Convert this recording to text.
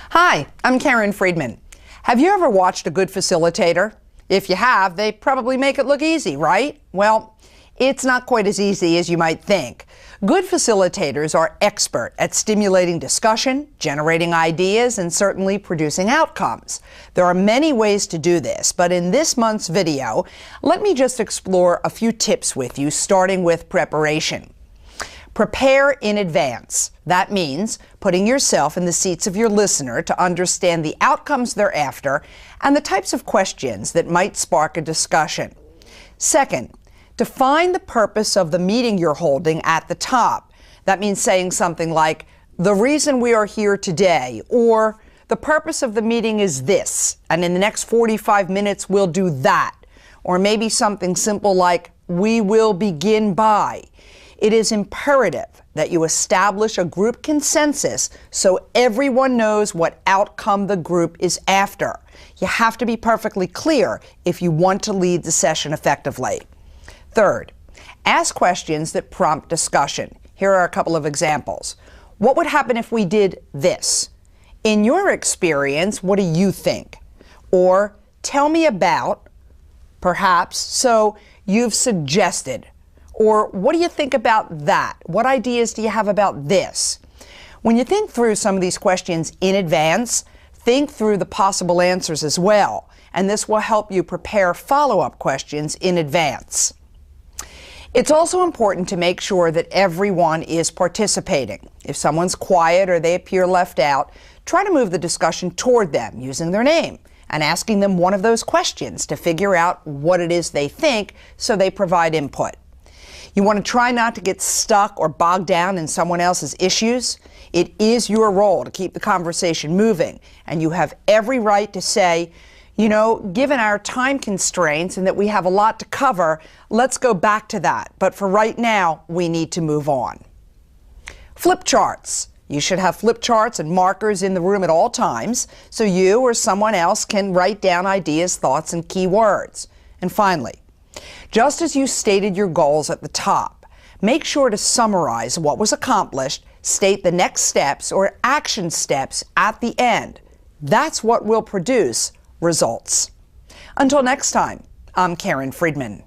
Hi, I'm Karen Friedman. Have you ever watched a good facilitator? If you have, they probably make it look easy, right? Well, it's not quite as easy as you might think. Good facilitators are expert at stimulating discussion, generating ideas, and certainly producing outcomes. There are many ways to do this, but in this month's video, let me just explore a few tips with you, starting with preparation. Prepare in advance. That means putting yourself in the seats of your listener to understand the outcomes they're after and the types of questions that might spark a discussion. Second, define the purpose of the meeting you're holding at the top. That means saying something like, "The reason we are here today," or "The purpose of the meeting is this, and in the next 45 minutes we'll do that." Or maybe something simple like, "We will begin by." It is imperative that you establish a group consensus so everyone knows what outcome the group is after. You have to be perfectly clear if you want to lead the session effectively. Third, ask questions that prompt discussion. Here are a couple of examples. What would happen if we did this? In your experience, what do you think? Or tell me about, perhaps, so you've suggested. Or what do you think about that? What ideas do you have about this? When you think through some of these questions in advance, think through the possible answers as well, and this will help you prepare follow-up questions in advance. It's also important to make sure that everyone is participating. If someone's quiet or they appear left out, try to move the discussion toward them using their name and asking them one of those questions to figure out what it is they think so they provide input. You want to try not to get stuck or bogged down in someone else's issues. It is your role to keep the conversation moving, and you have every right to say, you know, given our time constraints and that we have a lot to cover, let's go back to that. But for right now, we need to move on. Flip charts. You should have flip charts and markers in the room at all times so you or someone else can write down ideas, thoughts, and key words. And finally, just as you stated your goals at the top, make sure to summarize what was accomplished, state the next steps or action steps at the end. That's what will produce results. Until next time, I'm Karen Friedman.